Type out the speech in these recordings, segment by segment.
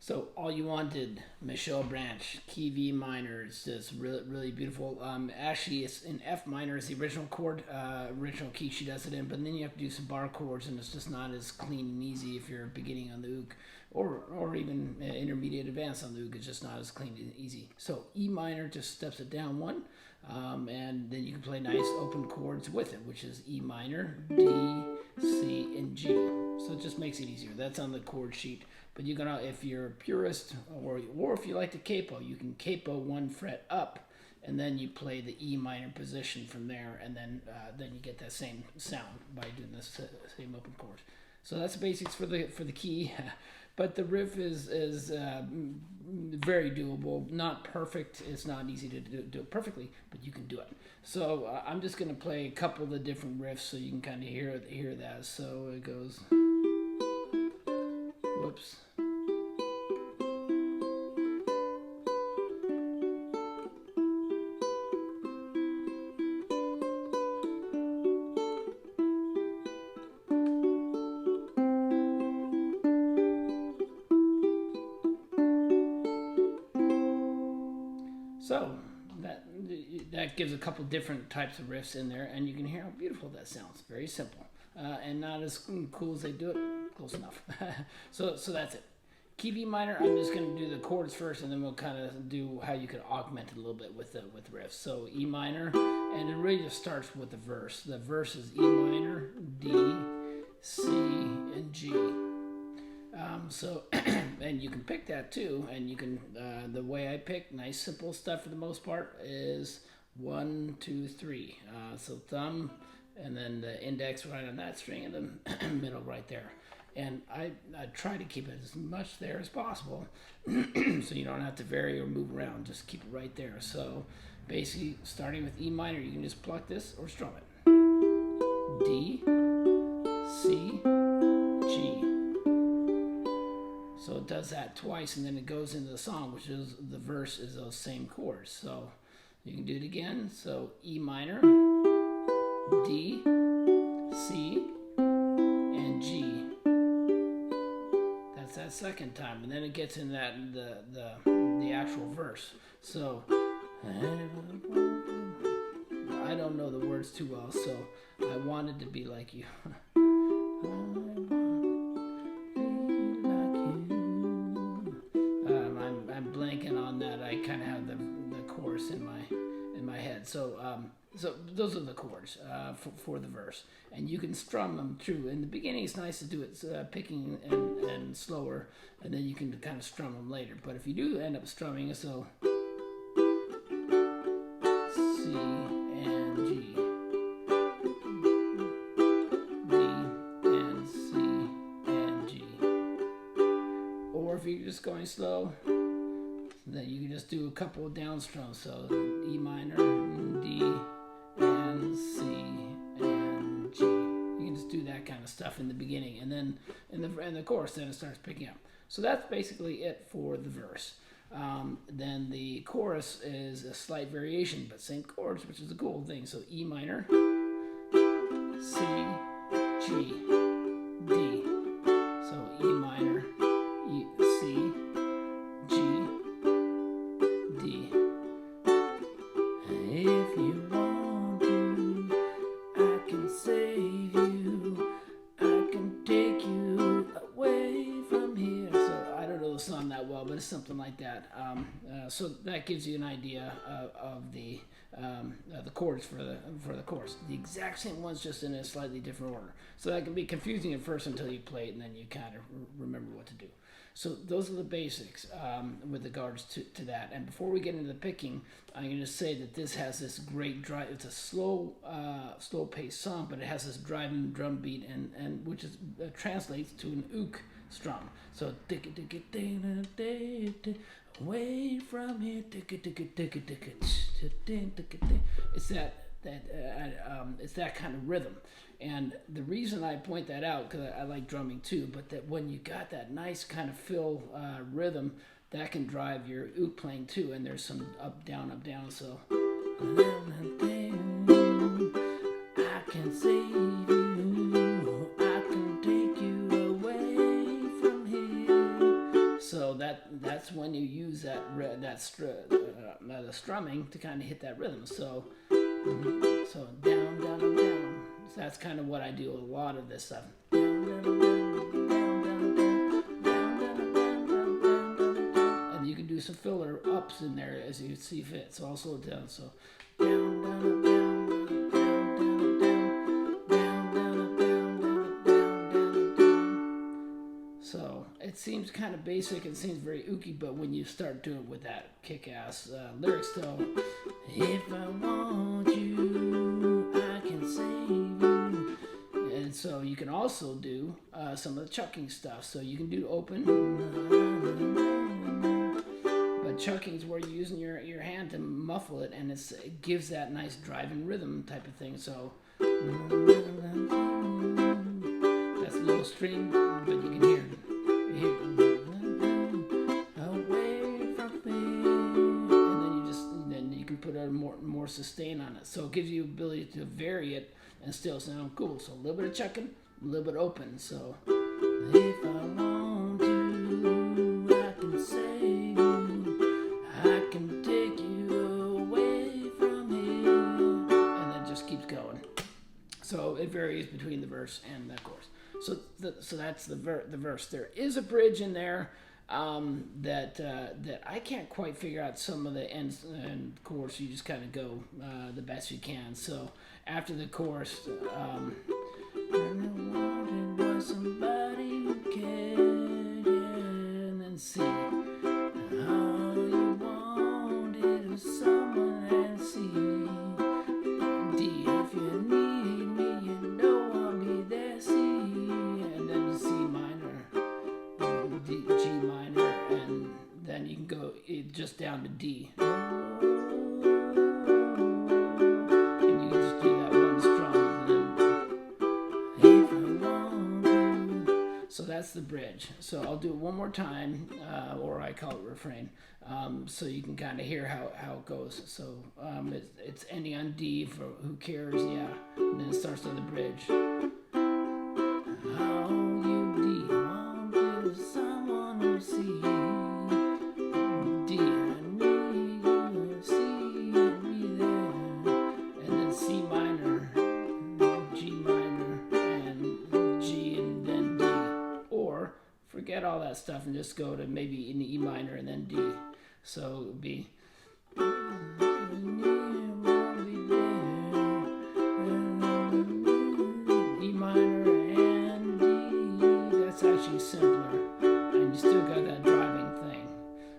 So all you wanted, Michelle Branch, key V minor. It's just really, really beautiful. Actually, it's in F minor is the original chord, original key she does it in. But then you have to do some bar chords, and it's just not as clean and easy if you're beginning on the uke, or even intermediate advanced on the uke. It's just not as clean and easy. So E minor just steps it down one, and then you can play nice open chords with it, which is E minor, D, C, and G. So it just makes it easier. That's on the chord sheet. But you're gonna, if you're a purist, or if you like to capo, you can capo one fret up, and then you play the E minor position from there, and then you get that same sound by doing the same open chords. So that's the basics for the key. But the riff is very doable. Not perfect. It's not easy to do it perfectly, but you can do it. So I'm just gonna play a couple of the different riffs so you can kind of hear that. So it goes. Whoops. So that gives a couple different types of riffs in there, and you can hear how beautiful that sounds. Very simple, and not as cool as they do it. Close enough. so that's it. Key B minor. I'm just going to do the chords first, and then we'll kind of do how you can augment it a little bit with riffs. So E minor, and it really just starts with the verse. The verse is E minor, D, C, and G. And you can pick that too, and you can, the way I pick, nice simple stuff for the most part, is 1, 2, 3. So thumb, and then the index right on that string, and the middle right there. And I try to keep it as much there as possible, so you don't have to vary or move around, just keep it right there. So basically, starting with E minor, you can just pluck this or strum it. D, C, G. So it does that twice, and then it goes into the song, which is the verse is those same chords. So you can do it again. So E minor, D, C, and G. That's that second time, and then it gets in that the actual verse. So I don't know the words too well, so I wanted to be like you. I'm blanking on that. I kind of have the chorus in my head. So those are the chords for the verse, and you can strum them too. In the beginning, it's nice to do it picking and slower, and then you can kind of strum them later. But if you do end up strumming, so C and G, D and C and G, or if you're just going slow, then you can just do a couple of down strums. So E minor, D, and C, and G. You can just do that kind of stuff in the beginning, and then in the chorus, then it starts picking up. So that's basically it for the verse. Then the chorus is a slight variation, but same chords, which is a cool thing. So E minor, C, G, D. So E minor, E, C, G, D. If you want to, I can save you. I can take you away from here. So I don't know the song that well, but it's something like that. So that gives you an idea of the chords for the chorus. The exact same ones, just in a slightly different order. So that can be confusing at first until you play it, and then you kind of remember what to do. So those are the basics with regards to that. And before we get into the picking, I'm going to say that this has this great drive. It's a slow paced song, but it has this driving drum beat, and which is translates to an uke strum. So away from here, it's it's that kind of rhythm. And the reason I point that out, because I like drumming too, but that when you got that nice kind of fill rhythm, that can drive your uke playing too. And there's some up, down, so I can save you, I can take you away from here. So that's when you use the strumming to kind of hit that rhythm. So down, down, down, down. So that's kind of what I do a lot of this stuff. Down, down, down, down, down, down, down, down, down, down. And you can do some filler ups in there as you see fit. So I'll slow it down. So down, down, down. So it seems kind of basic and seems very ooky, but when you start doing it with that kick-ass lyrics, though, if I want you, I can save you. And so you can also do some of the chucking stuff. So you can do open, but chucking is where you're using your hand to muffle it, and it gives that nice driving rhythm type of thing. So that's a little string, but you can hear it. Away from me, and then you can put a more sustain on it, so it gives you ability to vary it and still sound cool. So a little bit of chucking, a little bit open. So if I want you, I can save you, I can take you away from here, and then it just keeps going. So it varies between the verse and the chorus. So that's the verse. There is a bridge in there that I can't quite figure out some of the ends and chorus. You just kind of go the best you can. So after the chorus, was somebody who cared, and then C. All you wanted was someone and C. D. If you need me, you know I'll be there. C. And then C minor, D, G minor, and then you can go just down to D. And you can just do that one strum, and then if I want you. So that's the bridge. So I'll do it one more time, or I call it refrain, so you can kind of hear how it goes. So it's ending on D for who cares, yeah. And then it starts on the bridge. Forget all that stuff and just go to maybe in E minor and then D. So it would be E minor and D. That's actually simpler, and you still got that driving thing.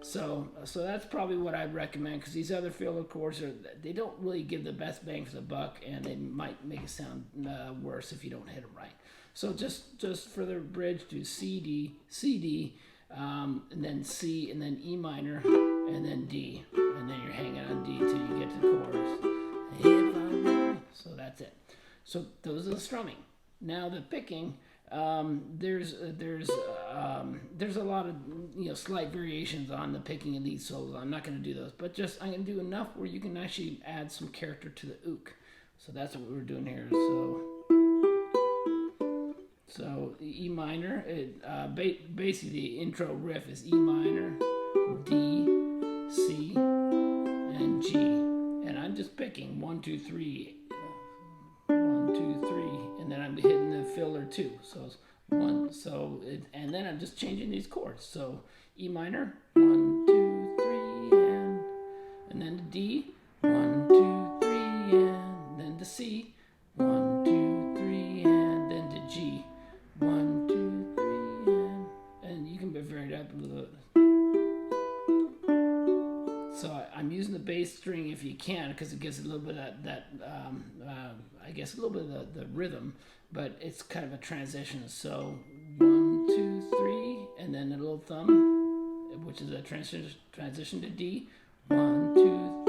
So that's probably what I'd recommend, because these other filler chords they don't really give the best bang for the buck, and they might make it sound worse if you don't hit them right. So just for the bridge, do C, D, C, D, and then C, and then E minor, and then D, and then you're hanging on D till you get to the chorus. So that's it. So those are the strumming. Now the picking, there's a lot of slight variations on the picking in these solos. I'm not going to do those, but I'm going to do enough where you can actually add some character to the uke. So that's what we're doing here. So E minor, basically the intro riff is E minor, D, C, and G. And I'm just picking 1, 2, 3, 1, 2, 3, and then I'm hitting the filler 2. So it's 1. And then I'm just changing these chords. So E minor, 1, 2, 3, and then the D, 1, 2, 3, and then the C, 1, 2, 3, and then the G. 1, 2, 3, and you can vary it up a little bit. So I'm using the bass string if you can, because it gives a little bit of I guess a little bit of the rhythm, but it's kind of a transition. So 1, 2, 3, and then a little thumb, which is a transition to D. 1, 2,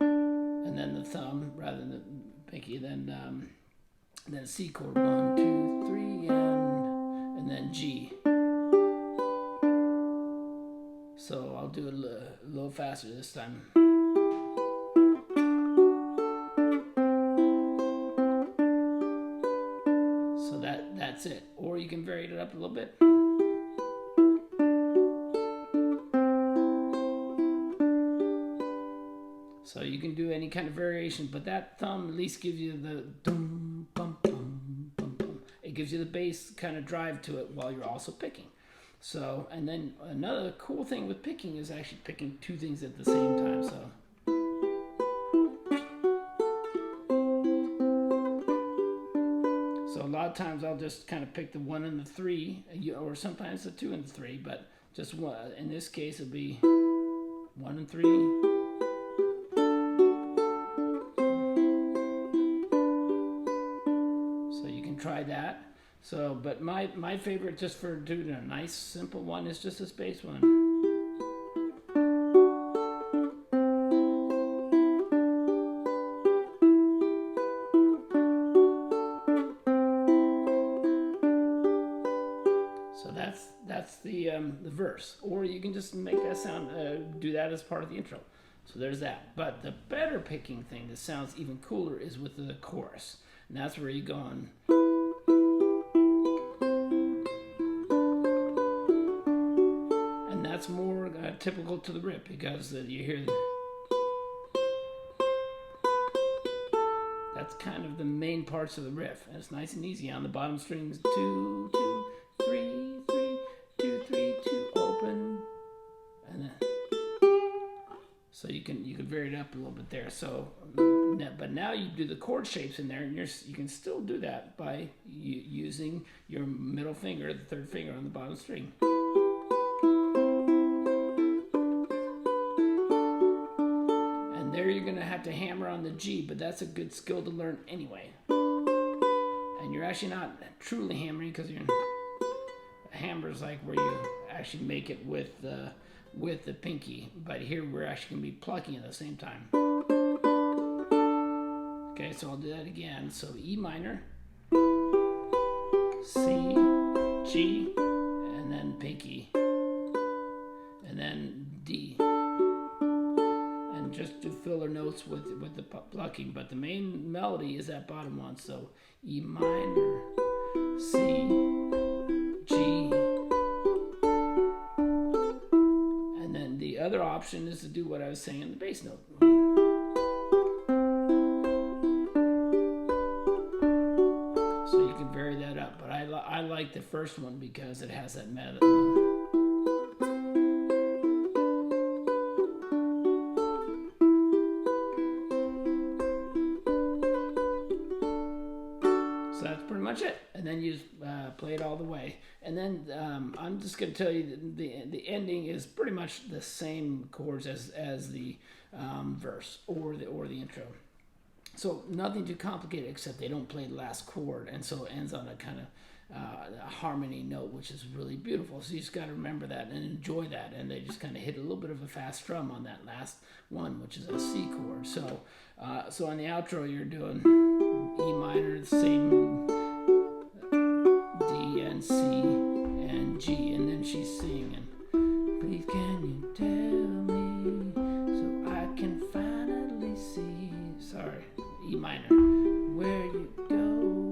3, and then the thumb rather than the pinky. Then C chord, 1, 2, 3, and then G. So I'll do it a little faster this time. So that's it. Or you can vary it up a little bit. you can do any kind of variation, but that thumb at least gives you the dum bum bum bum bum. It gives you the bass kind of drive to it while you're also picking. So, and then another cool thing with picking is actually picking two things at the same time. So a lot of times I'll just kind of pick the 1 and the 3, or sometimes the 2 and the 3, but just one. In this case, it'll be 1 and 3. So you can try that. So, but my favorite, just for doing a nice simple one, is just this bass one. So that's the verse, or you can just make that sound, do that as part of the intro. So there's that. But the better picking thing that sounds even cooler is with the chorus, and that's where you go on. And that's more typical to the riff, because you hear that's kind of the main parts of the riff, and it's nice and easy on the bottom strings. 2, 2, 3, 3, 2, 3, 2, open, and then so you can vary it up a little bit there. So, but now you do the chord shapes in there, and you can still do that by using your middle finger, the third finger on the bottom string. And there you're gonna have to hammer on the G, but that's a good skill to learn anyway. And you're actually not truly hammering, because a hammer is like where you actually make it with the pinky, but here we're actually gonna be plucking at the same time. Okay, so I'll do that again. So E minor, C, G, and then pinky, and then D. And just do filler notes with the plucking, but the main melody is that bottom one. So E minor, C, G, and then the other option is to do what I was saying in the bass note. So you can vary that up, but I like the first one because it has that meta. So that's pretty much it, and then you just play it all the way. And then I'm just going to tell you that the ending is pretty much the same chords as the verse or the intro. So nothing too complicated, except they don't play the last chord, and so it ends on a kind of a harmony note, which is really beautiful. So you just got to remember that and enjoy that, and they just kind of hit a little bit of a fast strum on that last one, which is a C chord. So so on the outro, you're doing E minor, the same D and C and G, and then she's singing, "Please can you tell me so I can finally see," sorry, E minor, "where you go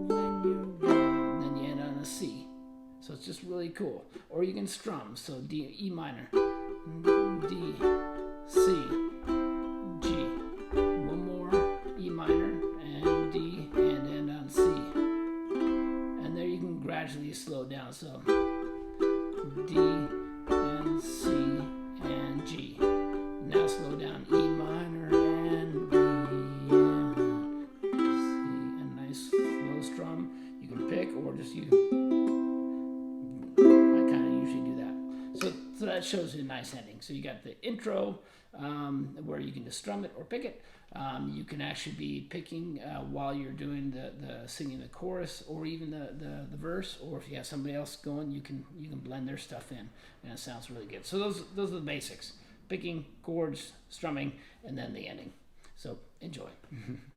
when you're gone," and then you end on a C. So it's just really cool. Or you can strum, so D, E minor, D, C, G, one more, E minor, and D, and end on C. And there you can gradually slow down, so D, and C, and G. Now slow down, E minor, and D, and C. A nice slow strum. You can pick, or just I kind of usually do that. So that shows you a nice ending. So you got the intro, where you can just strum it or pick it. You can actually be picking while you're doing the singing the chorus, or even the verse, or if you have somebody else going, you can blend their stuff in, and it sounds really good. So those are the basics: picking, chords, strumming, and then the ending. So enjoy.